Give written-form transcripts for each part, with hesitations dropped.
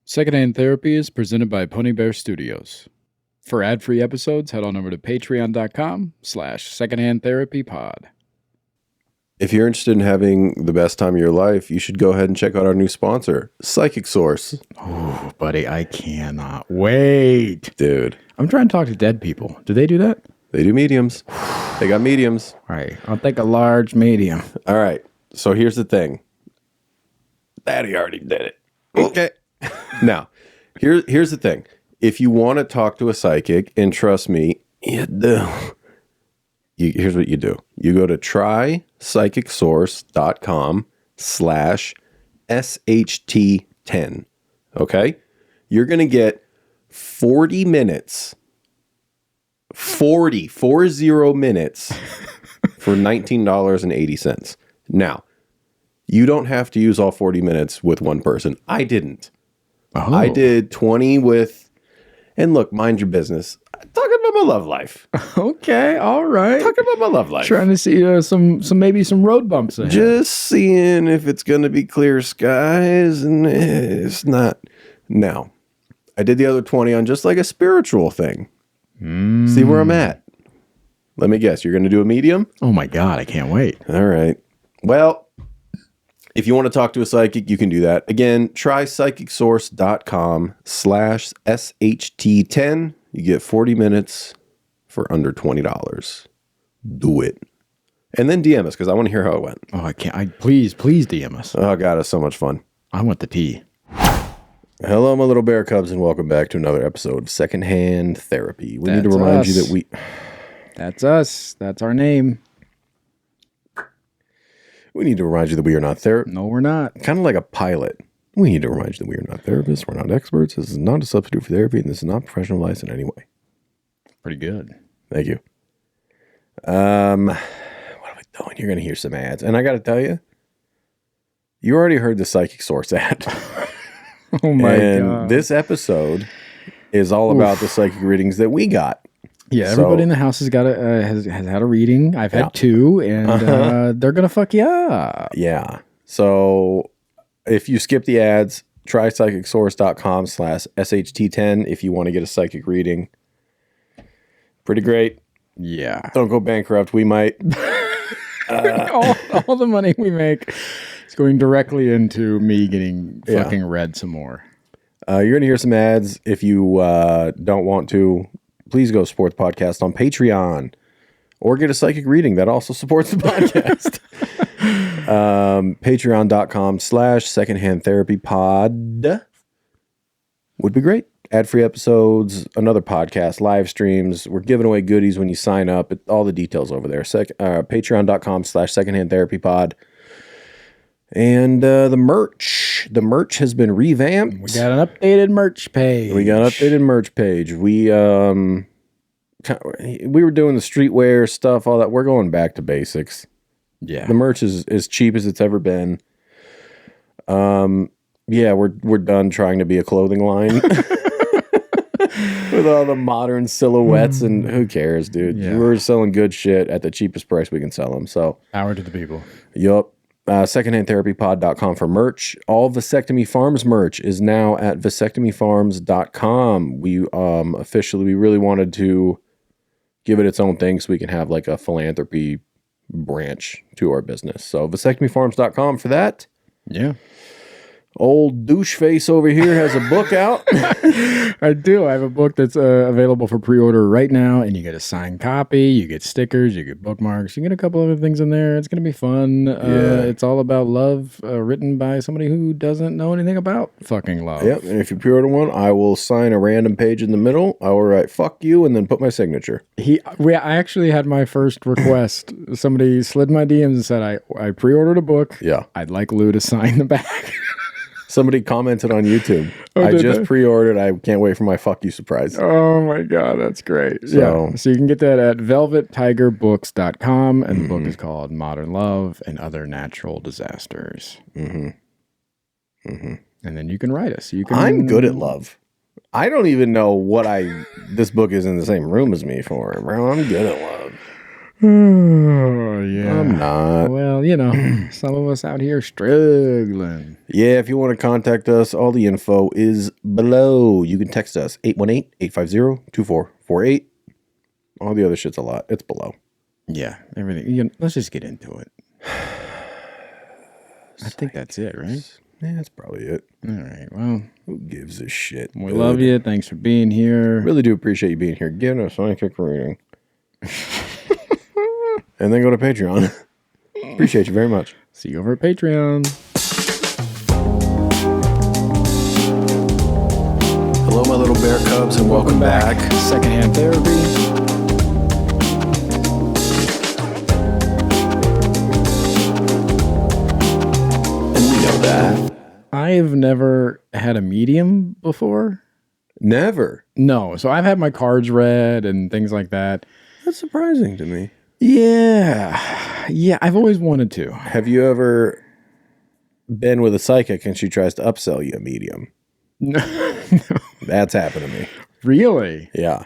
Secondhand Therapy is presented by Pony Bear Studios. For ad-free episodes, head on over to patreon.com/secondhandtherapypod. If you're interested in having the best time of your life, you should go ahead and check out our new sponsor, Psychic Source. Oh, buddy, I cannot wait. Dude. I'm trying to talk to dead people. Do they do that? They do mediums. They got mediums. All right, I'll take a large medium. All right. So here's the thing. Daddy already did it. Okay. Now, here's the thing. If you want to talk to a psychic, and trust me, you do. Here's what you do. You go to trypsychicsource.com/SHT10. Okay? You're going to get 40 minutes. 40 minutes for $19.80. Now, you don't have to use all 40 minutes with one person. I didn't. Oh. I did 20 with, and look, mind your business. I'm talking about my love life. Okay, all right. Talking about my love life. Trying to see some maybe some road bumps ahead. Just seeing if it's going to be clear skies, and it's not. Now, I did the other 20 on just like a spiritual thing. See where I'm at. Let me guess. You're going to do a medium? Oh my God, I can't wait. All right. Well, if you want to talk to a psychic, you can do that. Again, try psychicsource.com/SHT10. You get 40 minutes for under $20. Do it. And then DM us because I want to hear how it went. Oh, I can't. Please DM us. Oh, God, it's so much fun. I want the tea. Hello, my little bear cubs, and welcome back to another episode of Secondhand Therapy. We need to remind you that we... That's us. That's our name. We need to remind you that we are not therapists. No, we're not. Kind of like a pilot. We need to remind you that we are not therapists. We're not experts. This is not a substitute for therapy, and this is not professional advice in any way. Pretty good. Thank you. What are we doing? You're going to hear some ads. And I got to tell you, you already heard the Psychic Source ad. Oh my God. God. This episode is all about the psychic readings that we got. Yeah, everybody in the house has got has had a reading. I've had 2, and they're gonna fuck you up. Yeah. So if you skip the ads, try psychicsource.com/SHT10 if you want to get a psychic reading. Pretty great. Yeah. Don't go bankrupt. We might. all the money we make is going directly into me getting fucking read some more. You're going to hear some ads. If you don't want to, please go support the podcast on Patreon or get a psychic reading that also supports the podcast. Patreon.com/secondhandtherapypod would be great. Ad-free episodes, another podcast, live streams. We're giving away goodies when you sign up. All the details over there. Patreon.com/secondhandtherapypod. And the merch. The merch has been revamped. We got an updated merch page. We were doing the streetwear stuff, all that. We're going back to basics. Yeah. The merch is as cheap as it's ever been. Yeah, we're done trying to be a clothing line. With all the modern silhouettes, and who cares, dude? Yeah. We're selling good shit at the cheapest price we can sell them. So, power to the people. Yup. Secondhandtherapypod.com for merch. All Vasectomy Farms merch is now at vasectomyfarms.com. We we really wanted to give it its own thing so we can have like a philanthropy branch to our business. So vasectomyfarms.com for that. Yeah. Old douche face over here has a book out. I do. I have a book that's available for pre-order right now, and you get a signed copy, you get stickers, you get bookmarks, you get a couple other things in there. It's going to be fun. It's all about love, written by somebody who doesn't know anything about fucking love. Yep, and if you pre-order one, I will sign a random page in the middle. I will write "fuck you" and then put my signature. I actually had my first request. Somebody slid my DMs and said, I pre-ordered a book. Yeah. I'd like Lou to sign the back. Somebody commented on YouTube. I just pre-ordered. I can't wait for my "fuck you" surprise. Oh my God, that's great. So you can get that at velvettigerbooks.com, and the book is called Modern Love and Other Natural Disasters. And then you can write us. I'm good at love. I don't even know what this book is in the same room as me for, bro. I'm good at love. Oh, yeah. I'm not. Well, you know, some of us out here struggling. Yeah, if you want to contact us, all the info is below. You can text us 818-850-2448. All the other shit's a lot. It's below. Yeah, everything. Let's just get into it. I think that's it, right? Yeah, that's probably it. All right. Well, who gives a shit? We love you. Thanks for being here. Really do appreciate you being here. Give us a psychic reading. And then go to Patreon. Appreciate you very much. See you over at Patreon. Hello, my little bear cubs, and welcome back. Secondhand therapy. I've never had a medium before. Never? No. So I've had my cards read and things like that. That's surprising to me. Yeah. Yeah, I've always wanted to. Have you ever been with a psychic and she tries to upsell you a medium? No. That's happened to me. Really? Yeah.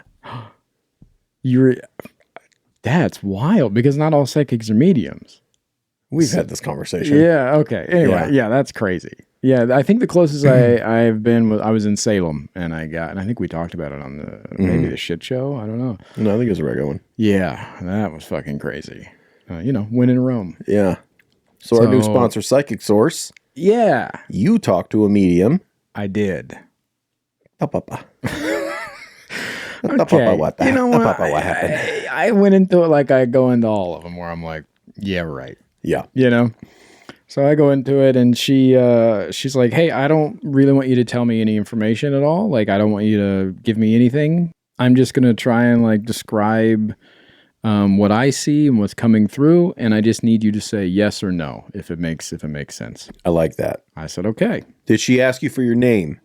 That's wild because not all psychics are mediums. We've had this conversation. Yeah. Okay. Anyway, yeah, that's crazy. Yeah, I think the closest I've been was I was in Salem, and I think we talked about it on maybe the shit show. I don't know. No, I think it was a regular one. Yeah, that was fucking crazy. Win in Rome. Yeah. So our new sponsor, Psychic Source. Yeah. You talked to a medium. I did. Okay. What happened? I went into it like I go into all of them, where I'm like, yeah, right. Yeah. So I go into it and she's like, hey, I don't really want you to tell me any information at all. Like, I don't want you to give me anything. I'm just going to try and like describe what I see and what's coming through. And I just need you to say yes or no, if it makes sense. I like that. I said, okay. Did she ask you for your name?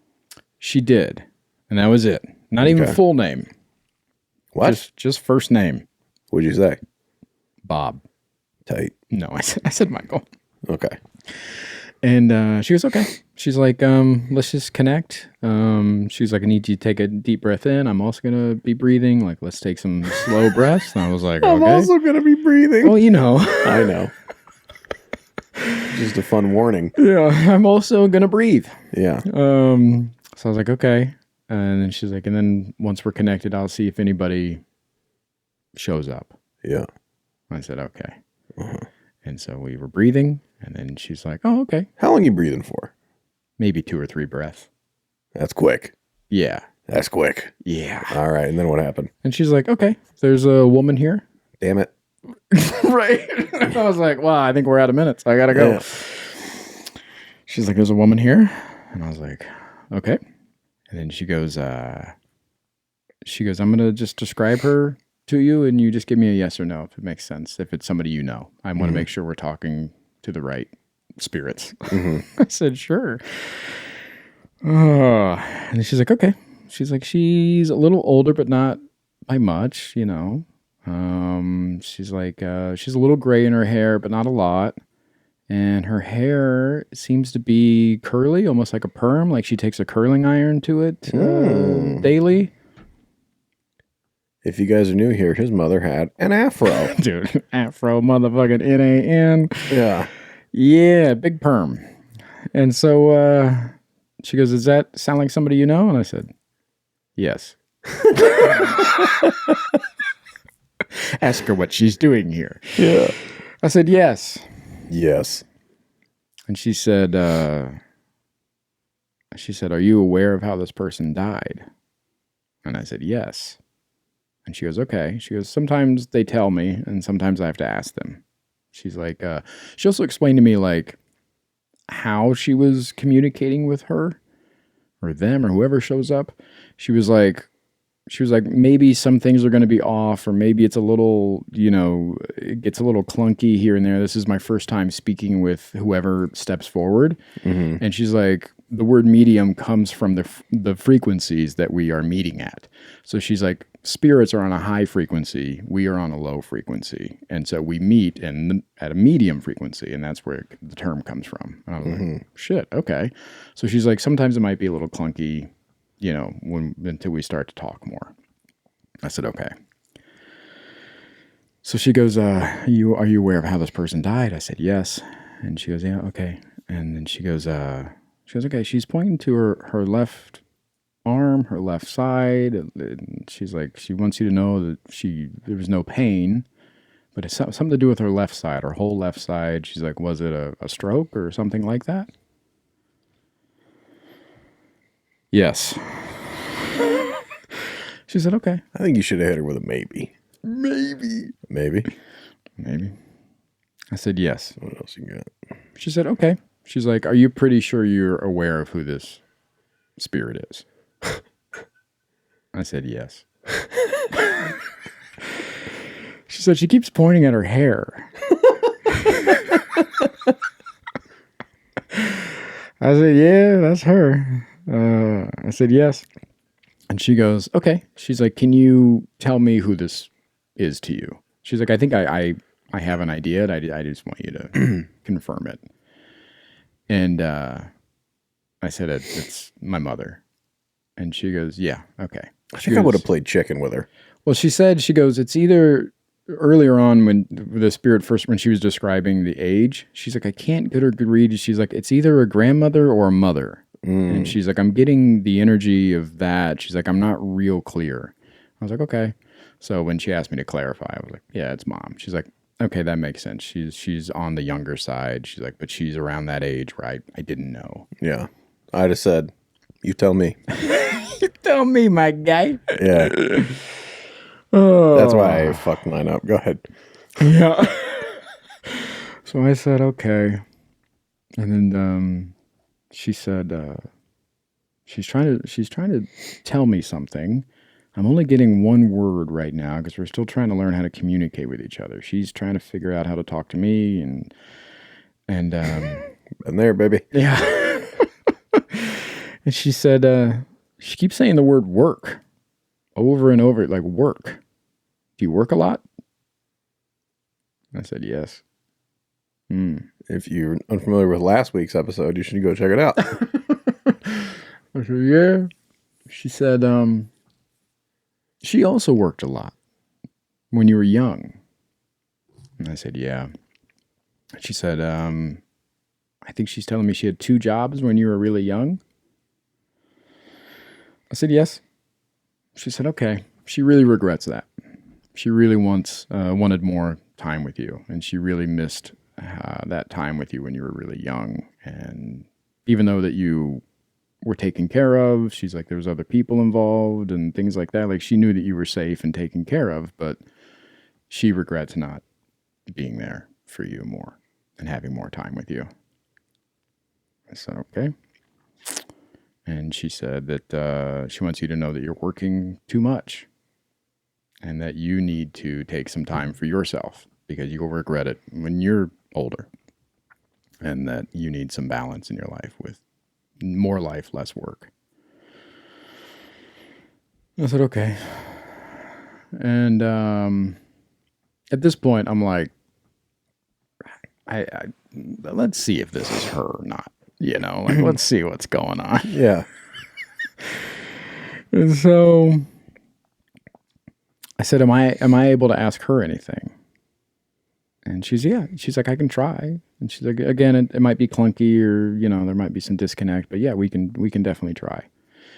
She did. And that was it. Not even full name. What? Just first name. What'd you say? Bob. Tight. No, I said Michael. Okay. And she goes, okay. She's like, let's just connect. She's like, I need you to take a deep breath in. I'm also going to be breathing. Like, let's take some slow breaths. And I was like, okay. I'm also going to be breathing. Well, you know. I know. Just a fun warning. Yeah. I'm also going to breathe. Yeah. So I was like, okay. And then she's like, and then once we're connected, I'll see if anybody shows up. Yeah. I said, okay. Uh-huh. And so we were breathing, and then she's like, oh, okay. How long are you breathing for? Maybe 2 or 3 breaths. That's quick. Yeah. That's quick. Yeah. All right. And then what happened? And she's like, okay, there's a woman here. Damn it. Right. I was like, wow, I think we're out of minutes. I got to go. Yeah. She's like, there's a woman here. And I was like, okay. And then she goes, I'm going to just describe her to you, and you just give me a yes or no if it makes sense. If it's somebody you know, I want to make sure we're talking to the right spirits. I said, sure. And she's like, okay. She's like, she's a little older, but not by much, She's like, she's a little gray in her hair, but not a lot. And her hair seems to be curly, almost like a perm. Like she takes a curling iron to it daily. If you guys are new here, his mother had an afro. Dude, afro motherfucking N-A-N. Yeah. Yeah, big perm. And so she goes, does that sound like somebody you know? And I said, yes. Ask her what she's doing here. Yeah. I said, yes. Yes. And she said, are you aware of how this person died? And I said, yes. And she goes, okay. She goes, sometimes they tell me, and sometimes I have to ask them. She's like, she also explained to me, like, how she was communicating with her, or them, or whoever shows up. She was like, maybe some things are going to be off, or maybe it's a little, it gets a little clunky here and there. This is my first time speaking with whoever steps forward. Mm-hmm. And she's like, the word medium comes from the frequencies that we are meeting at. So she's like, spirits are on a high frequency. We are on a low frequency. And so we meet at a medium frequency. And that's where the term comes from. And I was like, shit, okay. So she's like, sometimes it might be a little clunky, until we start to talk more. I said, okay. So she goes, are you aware of how this person died? I said, yes. And she goes, yeah, okay. And then she goes, okay. She's pointing to her left arm, her left side. And she's like, she wants you to know that there was no pain, but it's something to do with her left side, her whole left side. She's like, was it a stroke or something like that? Yes. She said, okay. I think you should have hit her with a maybe. Maybe. I said, yes. What else you got? She said, okay. She's like, are you pretty sure you're aware of who this spirit is? I said, yes. She said, she keeps pointing at her hair. I said, yeah, that's her. I said, yes. And she goes, okay. She's like, can you tell me who this is to you? She's like, I think I have an idea. And I just want you to confirm it. And I said, it's my mother. And she goes, yeah, okay. I think I would have played chicken with her. Well, she goes, it's either earlier on when the spirit first, when she was describing the age, she's like, I can't get her good read. She's like, it's either a grandmother or a mother. And she's like, I'm getting the energy of that. She's like, I'm not real clear. I was like, okay. So when she asked me to clarify, I was like, yeah, it's mom. She's like, okay, that makes sense. She's on the younger side. She's like, but she's around that age where I didn't know. Yeah. I'd have said, you tell me. You tell me, my guy. Yeah. Oh. That's why I fucked mine up. Go ahead. Yeah. So I said, okay. And then she said, she's trying to tell me something. I'm only getting one word right now because we're still trying to learn how to communicate with each other. She's trying to figure out how to talk to me and Been there, baby. yeah. And she said, she keeps saying the word work over and over, like work. Do you work a lot? I said, yes. If you're unfamiliar with last week's episode, you should go check it out. I said, yeah. She said, she also worked a lot when you were young. And I said, yeah. She said, I think she's telling me she had 2 jobs when you were really young. I said, yes. She said, okay. She really regrets that. She really wanted more time with you. And she really missed that time with you when you were really young. And even though that you were taken care of, she's like, there was other people involved and things like that. Like, she knew that you were safe and taken care of, but she regrets not being there for you more and having more time with you. I said, okay. And she said that she wants you to know that you're working too much and that you need to take some time for yourself because you'll regret it when you're older, and that you need some balance in your life with more life, less work. I said, okay. And at this point, I'm like, I let's see if this is her or not. You know, like, let's see what's going on. Yeah. And so I said, am I able to ask her anything? And she's like, I can try. And she's like, again, it might be clunky or, you know, there might be some disconnect, but yeah, we can definitely try.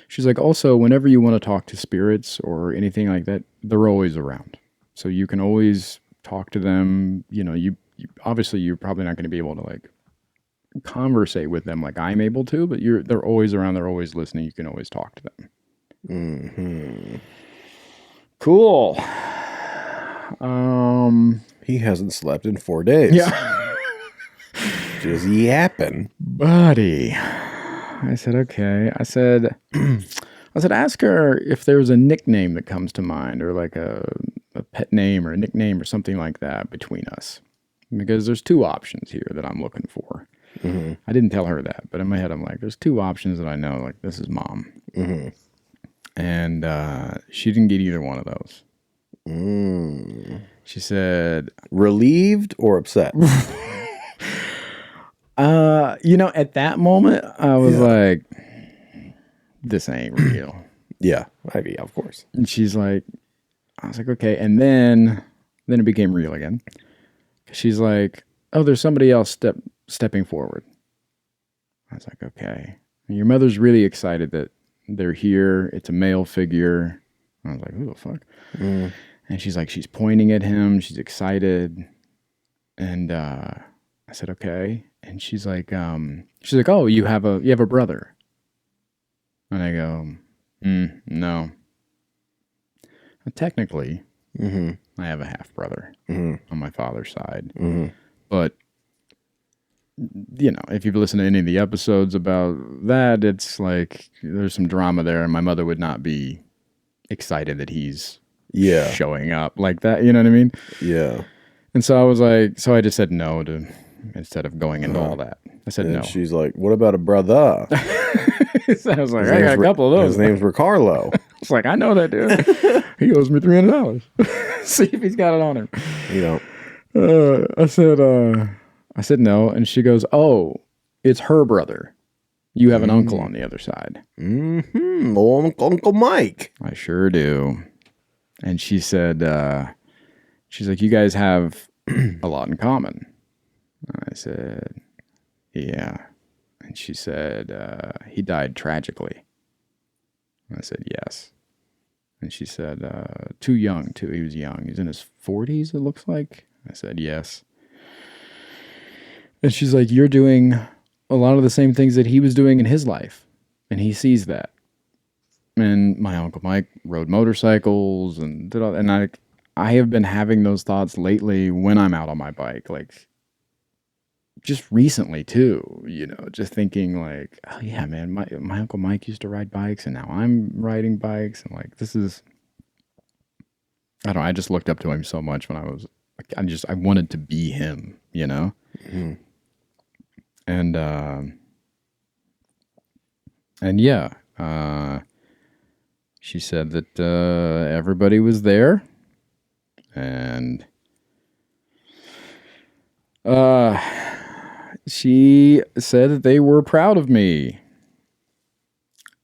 She's like, also, whenever you want to talk to spirits or anything like that, they're always around. So you can always talk to them. You know, you obviously you're probably not going to be able to like conversate with them like I'm able to, but they're always around. They're always listening. You can always talk to them. Mm-hmm. Cool. He hasn't slept in 4 days. Yeah. Just yapping. Buddy. I said, okay. I said, ask her if there's a nickname that comes to mind or like a pet name or a nickname or something like that between us. Because there's 2 options here that I'm looking for. Mm-hmm. I didn't tell her that, but in my head, I'm like, there's 2 options that I know. Like, this is mom. Mm-hmm. And she didn't get either one of those. She said, relieved or upset? You know, at that moment, I was like, this ain't real. Yeah, of course. And she's like, I was like, okay. And then Then it became real again. She's like, oh, there's somebody else stepping forward. I was like, okay. And your mother's really excited that they're here. It's a male figure. I was like, who the fuck? And she's like, she's pointing at him. She's excited. And I said, okay. And she's like, oh, you have a brother. And I go, no. Technically, I have a half brother on my father's side. But, you know, if you've listened to any of the episodes about that, it's like there's some drama there, and my mother would not be excited that he's showing up like that. You know what I mean? Yeah. And so I was like, so I just said no instead of going into all that. I said no. She's like, what about a brother? So I was like, I got a couple of those. His name's Ricardo. It's like, I know that dude. He owes me $300. See if he's got it on him. You know. I said no, and she goes, oh, it's her brother. You have an uncle on the other side. Old Uncle Mike. I sure do. And she said, she's like, you guys have a lot in common. I said, yeah. And she said, he died tragically. I said, yes. And she said, too young, too. He was young. He's in his 40s, it looks like. I said, yes. And she's like, you're doing a lot of the same things that he was doing in his life. And he sees that. And my Uncle Mike rode motorcycles and did all that. And I have been having those thoughts lately when I'm out on my bike. Like, just recently too, you know, just thinking like, oh yeah, man, my Uncle Mike used to ride bikes and now I'm riding bikes. And like, this is, I don't know, I just looked up to him so much when I was, I wanted to be him, you know? And yeah, she said that everybody was there and she said that they were proud of me.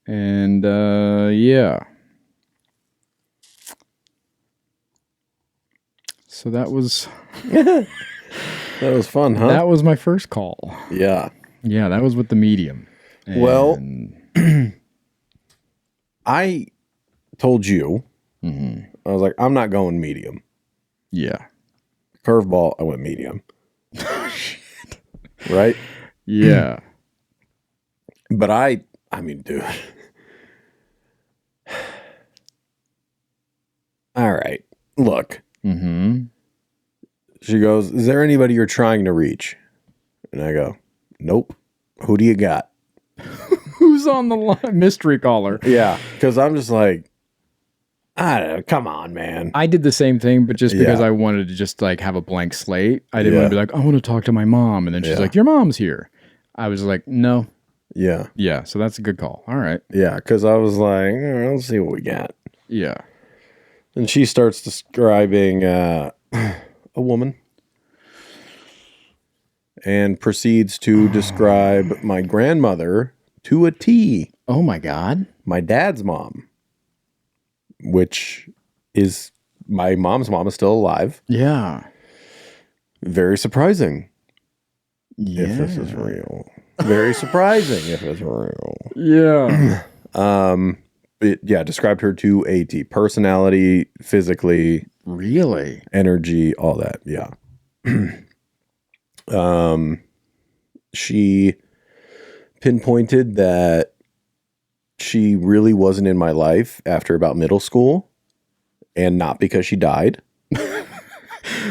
And yeah. So that was that was fun, huh? That was my first call. Yeah. Yeah, that was with the medium. And well, I told you, I was like, I'm not going medium. Yeah. Curveball, I went medium. Right? Yeah. But I mean, dude. All right. Look. She goes, is there anybody you're trying to reach? And I go, nope. Who do you got? Who's on the line? Mystery caller. Yeah. Because I'm just like, I don't know, come on, man. I did the same thing, but just because I wanted to just like have a blank slate. I didn't want to be like, I want to talk to my mom. And then she's like, your mom's here. I was like, no. Yeah. Yeah. So that's a good call. All right. Yeah. Because I was like, let's see what we got. Yeah. And she starts describing a woman and proceeds to describe my grandmother to a T. Oh, my God. My dad's mom, which is my mom's mom, is still alive. Yeah. Very surprising. Yeah. If this is real. Very surprising if it's real. Yeah. Described her to a T. Personality, physically. Really? Energy, all that. Yeah. She pinpointed that she really wasn't in my life after about middle school, and not because she died.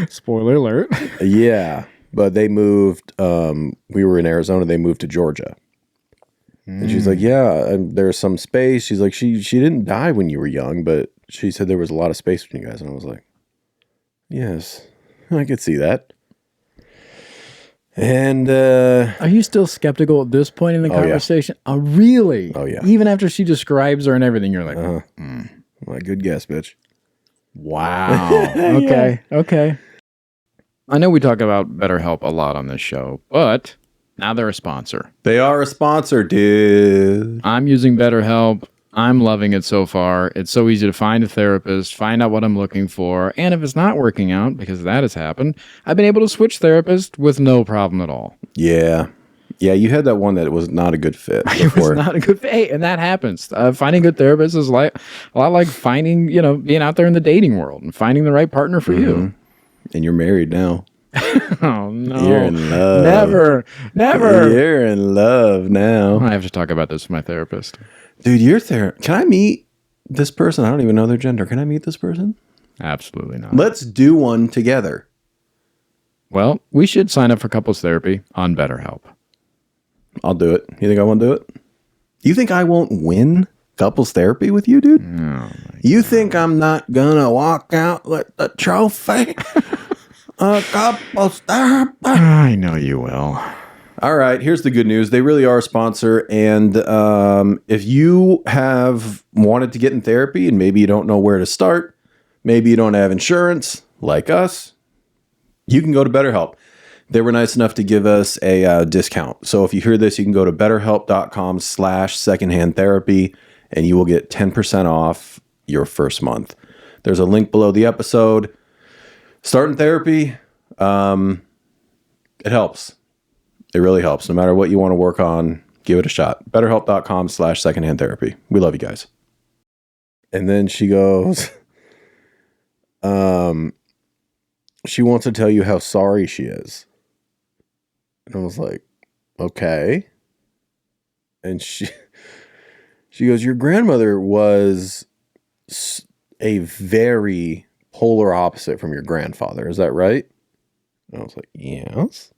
Spoiler alert. Yeah. But they moved, we were in Arizona, they moved to Georgia. And she's like, yeah, there's some space. She's like, she didn't die when you were young, but she said there was a lot of space between you guys. And I was like, yes, I could see that. And are you still skeptical at this point in the conversation? Yeah. Oh, really? Oh, yeah. Even after she describes her and everything, you're like, well, good guess, bitch. Wow. Okay. Yeah. Okay. I know we talk about BetterHelp a lot on this show, but now they're a sponsor. They are a sponsor, dude. I'm using BetterHelp. I'm loving it so far. It's so easy to find a therapist, find out what I'm looking for, and if it's not working out, because that has happened, I've been able to switch therapist with no problem at all. Yeah. Yeah, you had that one that was not a good fit It was before. not a good fit, and that happens. Finding good therapists is like a lot like finding, being out there in the dating world and finding the right partner for you. And you're married now. Oh no! You're in love. Never. You're in love now. I have to talk about this with my therapist. Dude, you're Can I meet this person? I don't even know their gender. Can I meet this person? Absolutely not. Let's do one together. Well, we should sign up for couples therapy on BetterHelp. I'll do it. You think I won't do it? You think I won't win couples therapy with you, dude? Oh, you think I'm not gonna walk out with the trophy? Couples therapy. I know you will. All right, here's the good news. They really are a sponsor. And if you have wanted to get in therapy and maybe you don't know where to start, maybe you don't have insurance like us, you can go to BetterHelp. They were nice enough to give us a discount. So if you hear this, you can go to betterhelp.com/secondhand therapy and you will get 10% off your first month. There's a link below the episode. Starting therapy, it helps. It really helps. No matter what you want to work on, give it a shot. BetterHelp.com/secondhand therapy. We love you guys. And then she goes, she wants to tell you how sorry she is. And I was like, okay. And she goes, your grandmother was a very polar opposite from your grandfather. Is that right? And I was like, yes.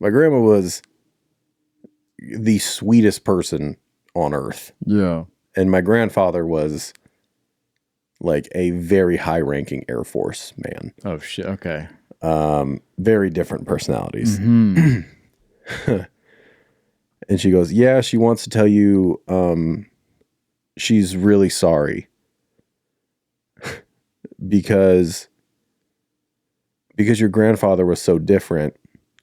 My grandma was the sweetest person on earth. Yeah. And my grandfather was like a very high-ranking Air Force man. Oh, shit. Okay. Very different personalities. Mm-hmm. And she goes, yeah, she wants to tell you she's really sorry. because your grandfather was so different,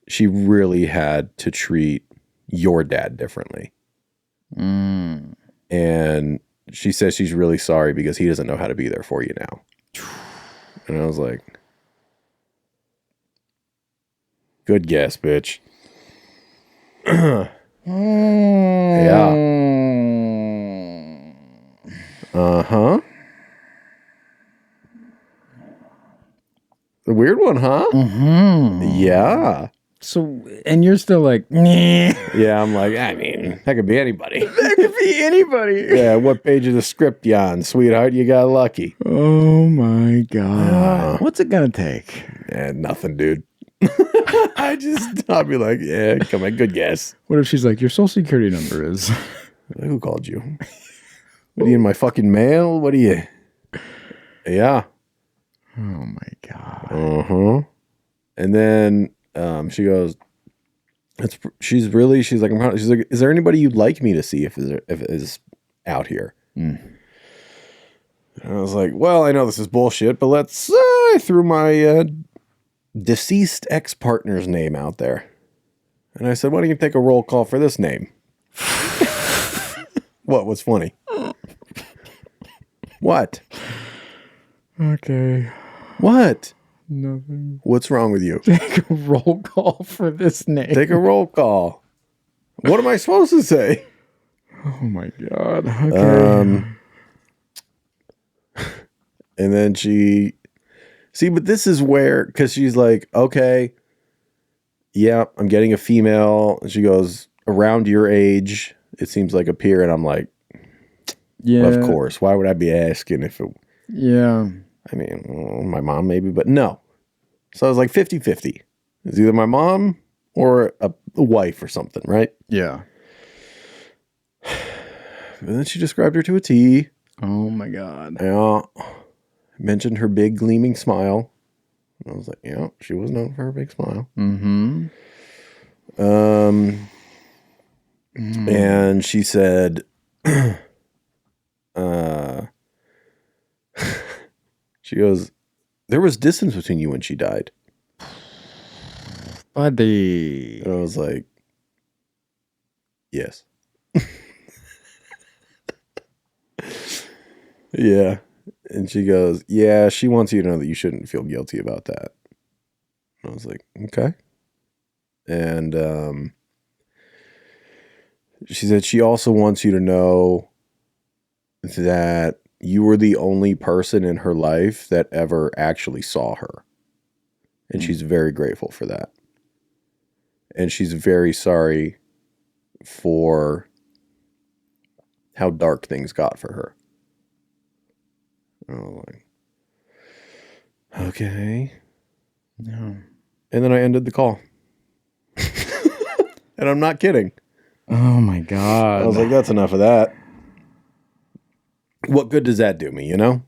she really had to treat your dad differently. Mm. And she says she's really sorry because he doesn't know how to be there for you now. And I was like, good guess, bitch. Yeah. Uh-huh. The weird one, huh? Mm-hmm. Yeah. So, and you're still like, nah. Yeah, I'm like, I mean, that could be anybody. That could be anybody. Yeah, what page of the script you on, sweetheart? You got lucky. Oh my God. What's it gonna take? Yeah, nothing, dude. I'll be like, yeah, come on, good guess. What if she's like, your social security number is? Who called you? What are you in my fucking mail? What are you? Yeah. Oh my God. Uh-huh. And then she goes, she's like, she's like, is there anybody you'd like me to see if it is out here? Mm. And I was like, well, I know this is bullshit, but let's, I threw my deceased ex-partner's name out there. And I said, why don't you take a roll call for this name? What's funny? What? Okay. What? Nothing. What's wrong with you? Take a roll call for this name. Take a roll call. What am I supposed to say? Oh my God. Okay. And then but this is where, because she's like, okay, yeah, I'm getting a female. And she goes, around your age, it seems like a peer. And I'm like, yeah, of course. Why would I be asking if it? Yeah. I mean, my mom maybe, but no. So I was like 50-50. It's either my mom or a wife or something, right? Yeah. And then she described her to a T. Oh my God. Yeah. Mentioned her big gleaming smile. And I was like, yeah, she was known for her big smile. Mm-hmm. And she said, she goes, there was distance between you when she died. Buddy. And I was like, yes. Yeah. And she goes, yeah, she wants you to know that you shouldn't feel guilty about that. I was like, okay. And she said she also wants you to know that you were the only person in her life that ever actually saw her. And she's very grateful for that. And she's very sorry for how dark things got for her. And I was like, okay. Yeah. And then I ended the call. And I'm not kidding. Oh my God. I was like, that's enough of that. What good does that do me, you know?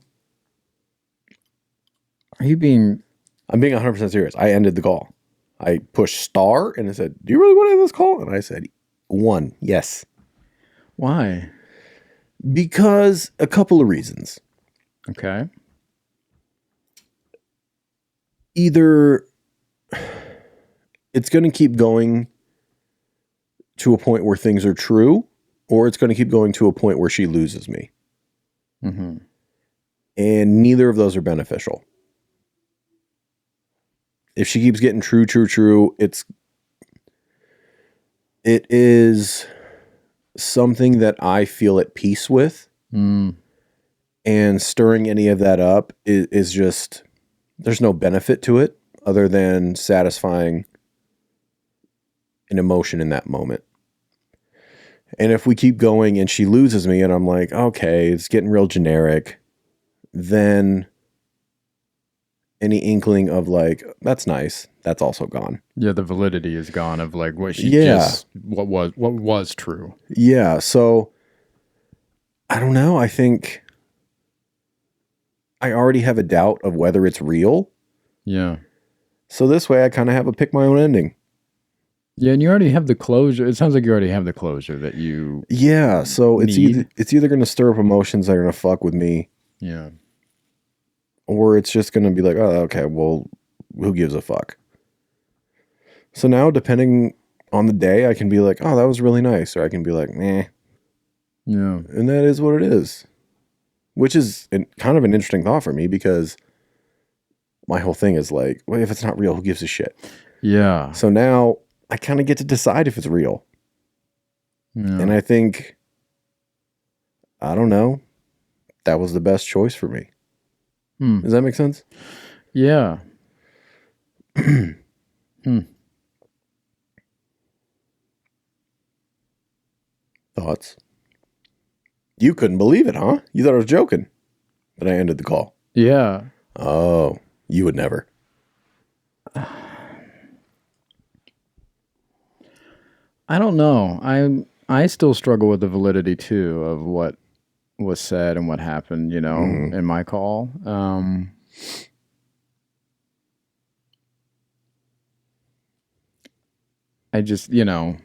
Are you being... I'm being 100% serious. I ended the call. I pushed star and it said, do you really want to end this call? And I said, 1, yes. Why? Because a couple of reasons. Okay. Either it's going to keep going to a point where things are true, or it's going to keep going to a point where she loses me. Mm-hmm. And neither of those are beneficial. If she keeps getting true, it is something that I feel at peace with. Mm. And stirring any of that up is just, there's no benefit to it other than satisfying an emotion in that moment. And if we keep going and she loses me and I'm like, okay, it's getting real generic, then any inkling of like, that's nice, that's also gone. Yeah, the validity is gone of like what she what was true. Yeah, so I don't know. I think I already have a doubt of whether it's real. Yeah. So this way I kind of have a pick my own ending. Yeah, and you already have the closure. It sounds like you already have the closure that you so it's need. either going to stir up emotions that are going to fuck with me. Yeah. Or it's just going to be like, oh, okay, well, who gives a fuck? So now, depending on the day, I can be like, oh, that was really nice. Or I can be like, meh. Yeah. And that is what it is. Which is kind of an interesting thought for me because my whole thing is like, well, if it's not real, who gives a shit? Yeah. So now I kind of get to decide if it's real. Yeah. And I think, I don't know, that was the best choice for me. Does that make sense? Yeah. Thoughts? You couldn't believe it, huh? You thought I was joking. But I ended the call. Yeah. Oh, you would never. I don't know. I still struggle with the validity too of what was said and what happened, you know, in my call. I just, you know,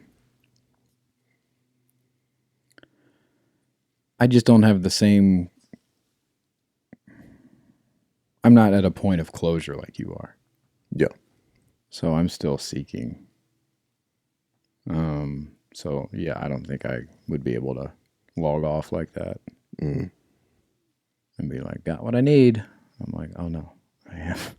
I just don't have the same. I'm not at a point of closure like you are. Yeah. So I'm still seeking. So yeah, I don't think I would be able to log off like that and be like, got what I need. I'm like, oh no, I have.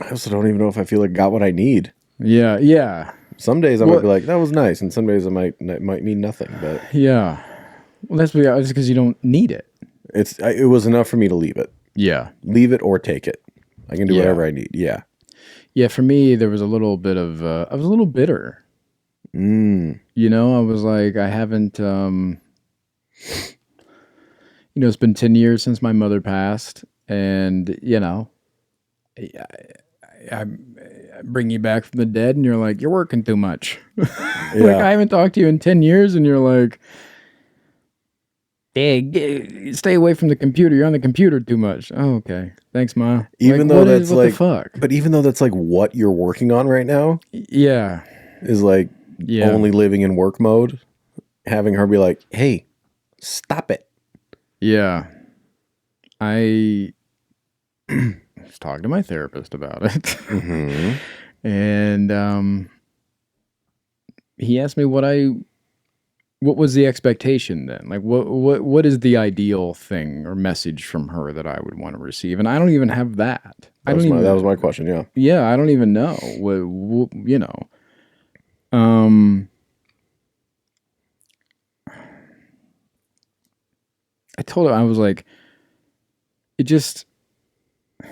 I also don't even know if I feel like got what I need. Yeah, yeah. Some days I might be like, that was nice, and some days it might mean nothing. But yeah, well, that's because you don't need it. It was enough for me to leave it. Yeah, leave it or take it. I can do whatever I need. Yeah, yeah. For me, there was a little bit of I was a little bitter. You know, I was like, I haven't. You know, it's been 10 years since my mother passed, and you know, I bring you back from the dead, and you're like, you're working too much. Like, I haven't talked to you in 10 years, and you're like, hey, stay away from the computer. You're on the computer too much. Oh, okay. Thanks, Ma. Even though that's what like, the fuck? But even though that's like what you're working on right now, yeah, is like only living in work mode. Having her be like, hey, stop it. Yeah. I was talking to my therapist about it. And he asked me what I what was the expectation then? Like what is the ideal thing or message from her that I would want to receive? And I don't even have that. That was my question. Yeah. Yeah, I don't even know. You know. Um I told her, I was like, it just, I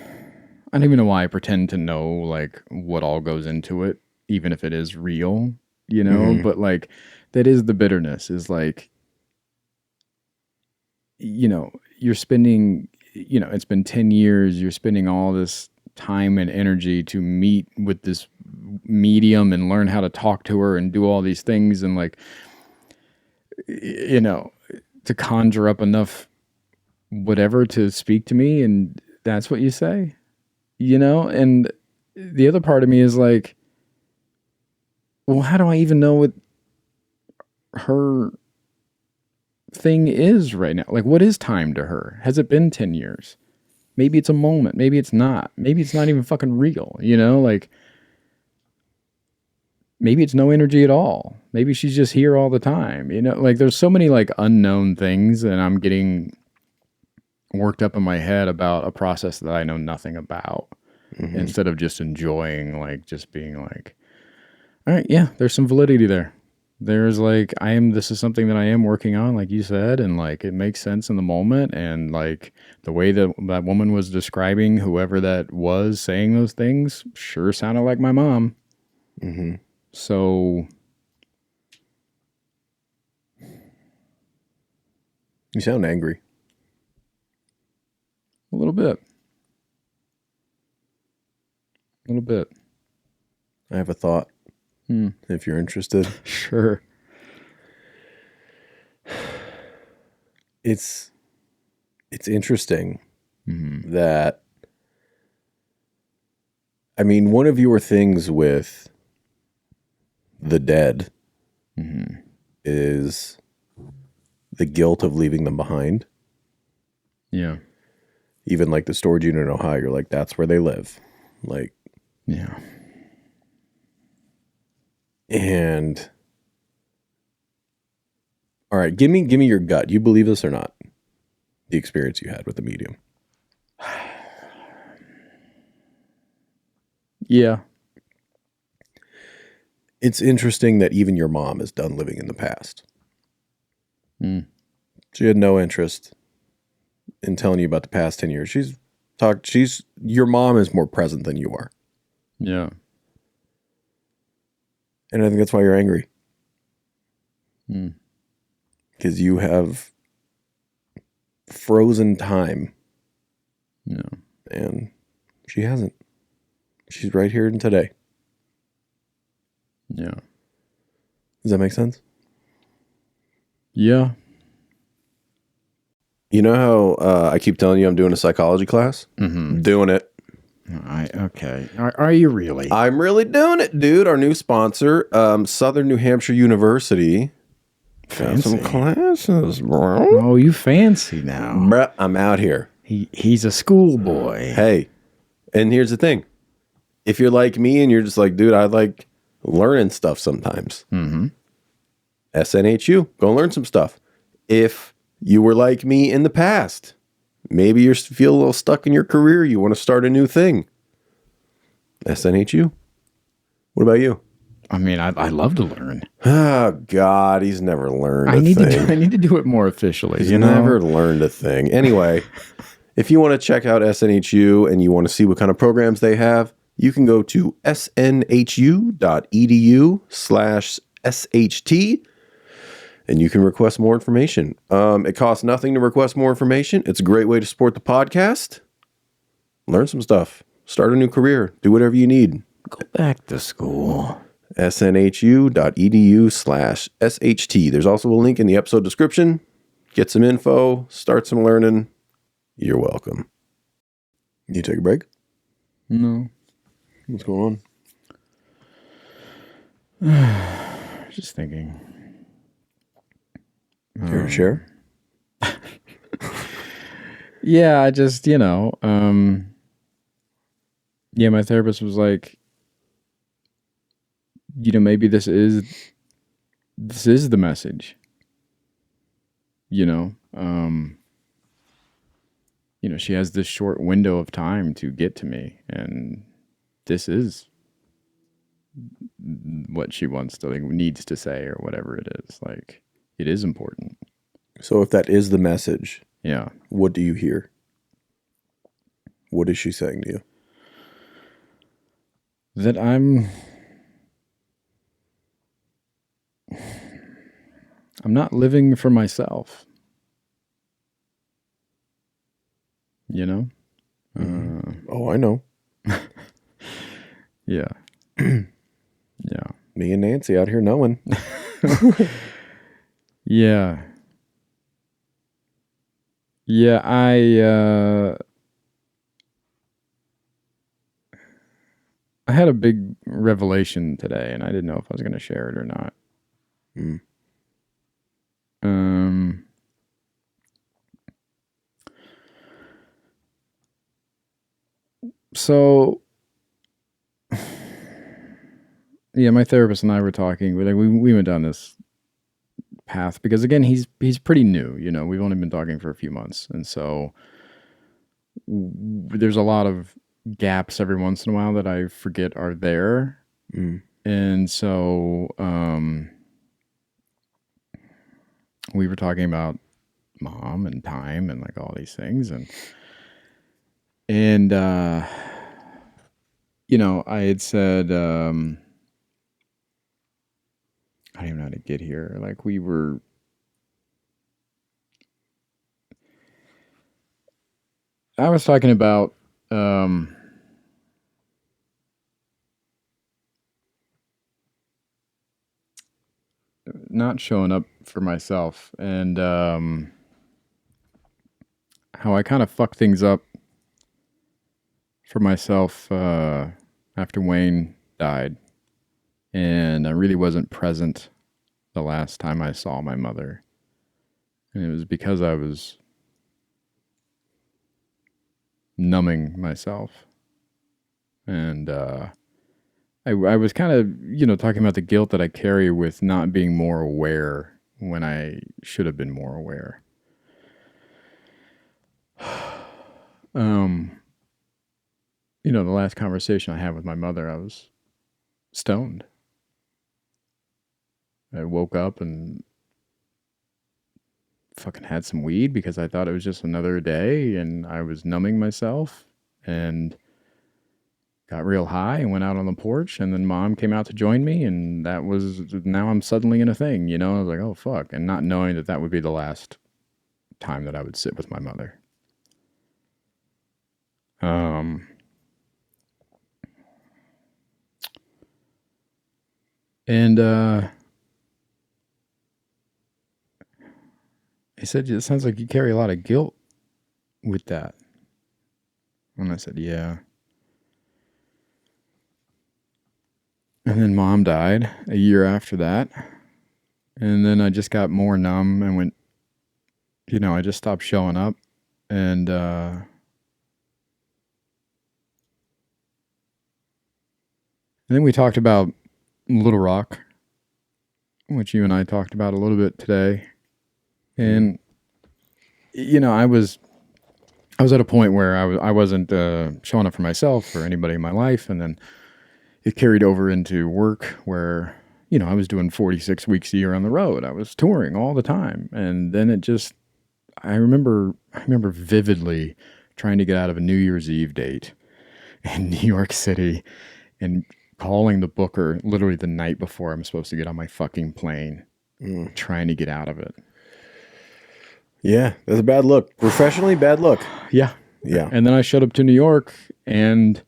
don't even know why I pretend to know like what all goes into it, even if it is real, you know, but like that is the bitterness is like, you know, you're spending, you know, it's been 10 years, you're spending all this time and energy to meet with this medium and learn how to talk to her and do all these things and like, you know, to conjure up enough whatever to speak to me and that's what you say, you know? And the other part of me is like, well, how do I even know what her thing is right now? Like, what is time to her? Has it been 10 years? Maybe it's a moment. Maybe it's not. Maybe it's not even fucking real, you know? Like, maybe it's no energy at all. Maybe she's just here all the time, you know? Like, there's so many, like, unknown things, and I'm getting worked up in my head about a process that I know nothing about instead of just enjoying, like, just being like, all right, yeah, there's some validity there. There's like, this is something that I am working on, like you said, and like it makes sense in the moment. And like the way that that woman was describing whoever that was saying those things sure sounded like my mom. So. You sound angry. A little bit. A little bit. I have a thought. If you're interested. Sure. It's interesting that, I mean, one of your things with the dead is the guilt of leaving them behind. Yeah. Even like the storage unit in Ohio, you're like, that's where they live. Like, yeah. And all right, give me your gut. You believe this or not? The experience you had with the medium. Yeah. It's interesting that even your mom is done living in the past. She had no interest in telling you about the past 10 years. Your mom is more present than you are. Yeah. And I think that's why you're angry. Because you have frozen time. Yeah. And she hasn't. She's right here and today. Yeah. Does that make sense? Yeah. You know how I keep telling you I'm doing a psychology class? Doing it. Okay. Are you really? I'm really doing it, dude. Our new sponsor, Southern New Hampshire University. Got some classes, bro. Oh, you fancy now. Bruh, I'm out here. He's a schoolboy. Hey, and here's the thing. If you're like me and you're just like, dude, I like learning stuff sometimes. SNHU, go learn some stuff. If you were like me in the past, maybe you feel a little stuck in your career, you want to start a new thing. SNHU. What about you? I mean, I love to learn. Oh God, he's never learned I need to do it more officially. He's never learned a thing. Anyway, if you want to check out SNHU and you want to see what kind of programs they have, you can go to snhu.edu/SHT and you can request more information. It costs nothing to request more information. It's a great way to support the podcast. Learn some stuff. Start a new career. Do whatever you need. Go back to school. snhu.edu/SHT. There's also a link in the episode description. Get some info. Start some learning. You're welcome. You take a break? No. What's going on? Just thinking. Care to share? Yeah, I just, yeah, my therapist was like, maybe this is the message. you know, she has this short window of time to get to me, and this is what she wants to, like, needs to say or whatever it is. Like, it is important. So if that is the message, Yeah. what do you hear? What is she saying to you? That I'm not living for myself. You know? Oh, I know. Yeah. Yeah. Me and Nancy out here knowing. Yeah. Yeah, I had a big revelation today, and I didn't know if I was going to share it or not. Mm. So, yeah, my therapist and I were talking. We went down this path because, again, he's pretty new. We've only been talking for a few months, and so there's a lot of gaps every once in a while that I forget are there. Mm. And so we were talking about mom and time and like all these things, and I had said I don't even know how to get here. Like, I was talking about not showing up for myself, and how I kind of fucked things up for myself after Wayne died, and I really wasn't present the last time I saw my mother, and it was because I was numbing myself, and I was kind of talking about the guilt that I carry with not being more aware when I should have been more aware. The last conversation I had with my mother, I was stoned. I woke up and fucking had some weed because I thought it was just another day, and I was numbing myself and got real high and went out on the porch, and then mom came out to join me, and now I'm suddenly in a thing, I was like, oh fuck, and not knowing that would be the last time that I would sit with my mother. And he said, it sounds like you carry a lot of guilt with that. And I said, yeah. And then mom died a year after that. And then I just got more numb and went, I just stopped showing up. And then we talked about Little Rock, which you and I talked about a little bit today. And, I was at a point where I wasn't showing up for myself or anybody in my life. And then it carried over into work where, I was doing 46 weeks a year on the road. I was touring all the time. And then I remember vividly trying to get out of a New Year's Eve date in New York City and calling the booker literally the night before I'm supposed to get on my fucking plane, trying to get out of it. Yeah, that's a bad look. Professionally, bad look. Yeah. Yeah. And then I showed up to New York, and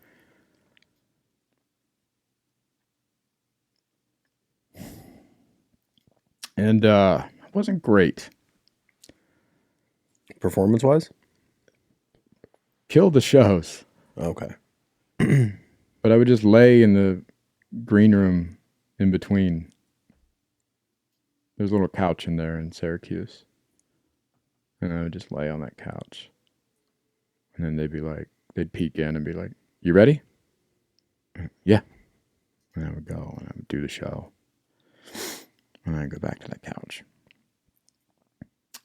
it wasn't great. Performance-wise? Killed the shows. Okay. But I would just lay in the green room in between. There's a little couch in there in Syracuse. And I would just lay on that couch. And then they'd peek in and be like, you ready? Yeah. And I would go and I would do the show. And I'd go back to that couch.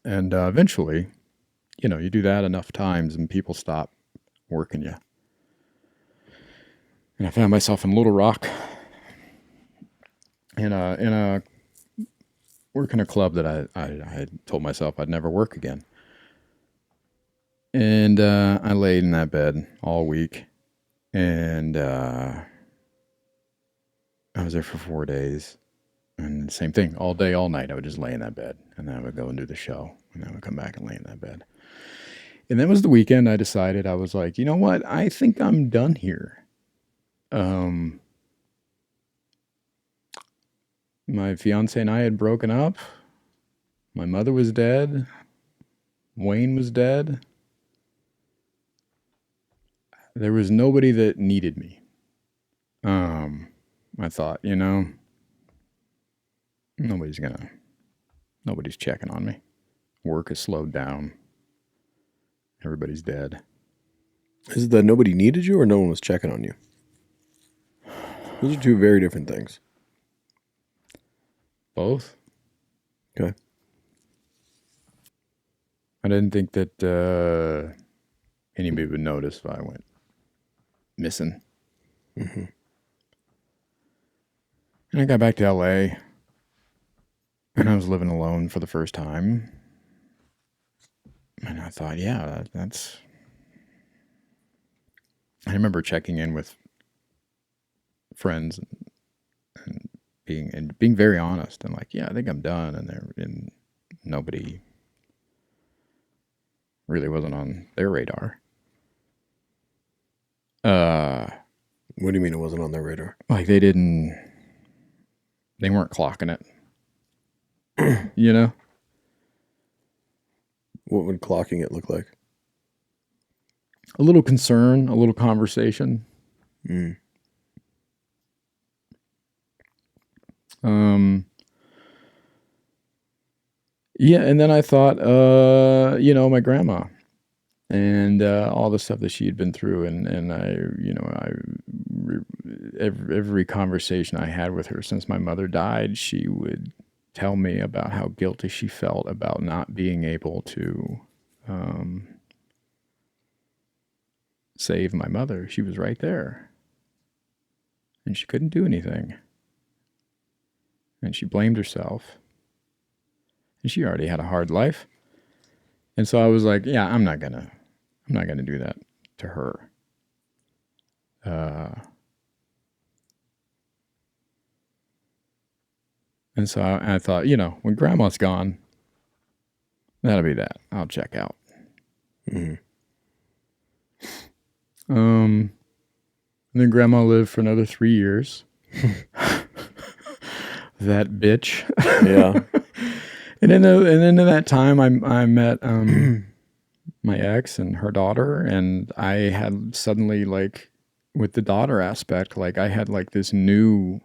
And eventually, you do that enough times and people stop working you. And I found myself in Little Rock in a working a club that I told myself I'd never work again. And I laid in that bed all week. And I was there for 4 days. And same thing, all day, all night. I would just lay in that bed. And then I would go and do the show. And then I would come back and lay in that bed. And that was the weekend I decided, I was like, you know what? I think I'm done here. My fiance and I had broken up. My mother was dead. Wayne was dead. There was nobody that needed me. I thought, nobody's checking on me. Work has slowed down. Everybody's dead. Is it that nobody needed you or no one was checking on you? Those are two very different things. Both? Okay. I didn't think that anybody would notice if I went missing. Mm-hmm. And I got back to LA and I was living alone for the first time. And I thought, yeah, that's... I remember checking in with friends and being very honest and like, yeah, I think I'm done. And nobody really wasn't on their radar. What do you mean it wasn't on their radar? Like they weren't clocking it. What would clocking it look like? A little concern, a little conversation. Mm. Yeah, and then I thought, my grandma and all the stuff that she had been through, and every conversation I had with her since my mother died, she would tell me about how guilty she felt about not being able to save my mother. She was right there, and she couldn't do anything, and she blamed herself. And she already had a hard life. And so I was like, yeah, I'm not gonna do that to her. And so I thought, when grandma's gone, that'll be that. I'll check out. Mm-hmm. And then grandma lived for another 3 years. That bitch. Yeah. And then in that time, I met my ex and her daughter, and I had suddenly, like, with the daughter aspect, like I had like this new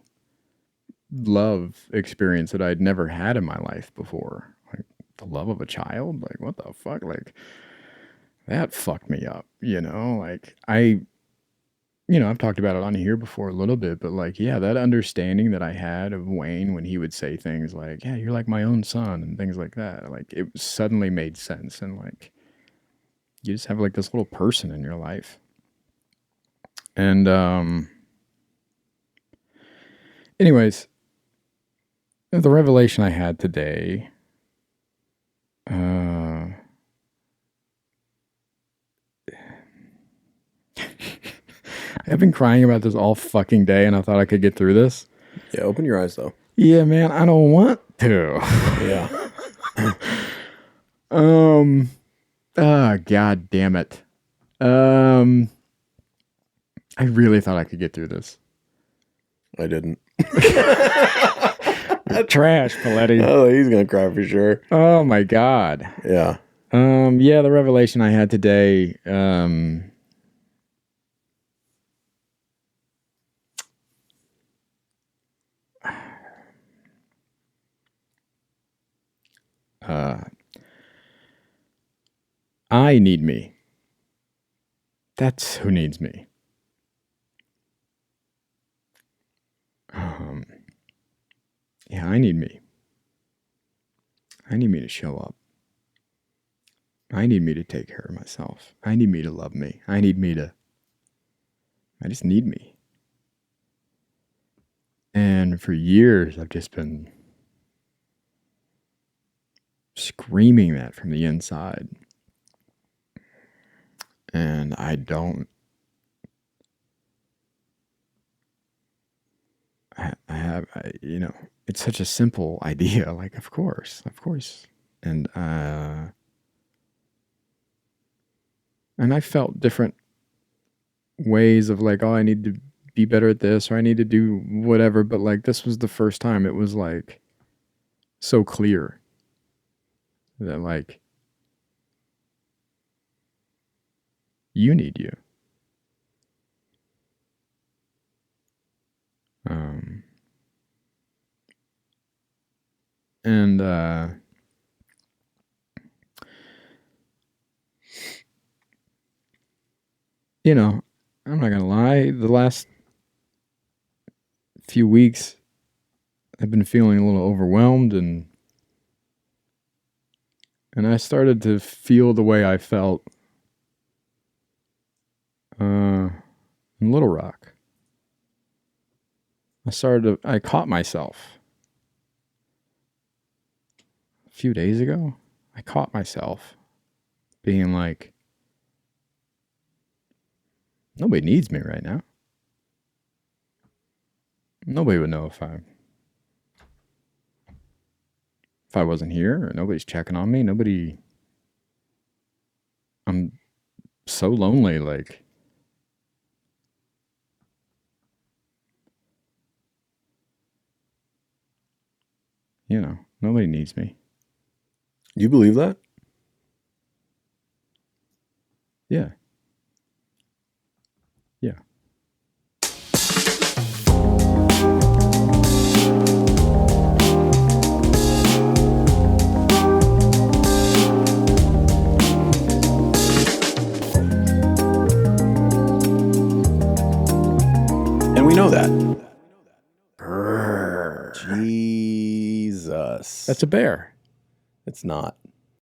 love experience that I'd never had in my life before. Like the love of a child. Like what the fuck? Like that fucked me up. Like I've talked about it on here before a little bit, but like, yeah, that understanding that I had of Wayne when he would say things like, yeah, you're like my own son and things like that. Like it suddenly made sense. And like, you just have like this little person in your life. And, anyways, the revelation I had today, I've been crying about this all fucking day, and I thought I could get through this. Yeah, open your eyes, though. Yeah, man, I don't want to. Yeah. God damn it. I really thought I could get through this. I didn't. Trash, Paoletti. Oh, he's gonna cry for sure. Oh my God. Yeah. Yeah, the revelation I had today, I need me. That's who needs me. Yeah, I need me. I need me to show up. I need me to take care of myself. I need me to love me. I just need me. And for years, I've just been screaming that from the inside. And I don't. It's such a simple idea. Like, of course. And I felt different ways of like, oh, I need to be better at this, or I need to do whatever. But like, this was the first time it was like so clear that like, you need you. And I'm not gonna lie, the last few weeks I've been feeling a little overwhelmed, and I started to feel the way I felt in Little Rock. I caught myself a few days ago. I caught myself being like, nobody needs me right now. Nobody would know if I wasn't here, or nobody's checking on me. I'm so lonely, like, nobody needs me. You believe that? Yeah. And we know that. Jesus. That's a bear. It's not.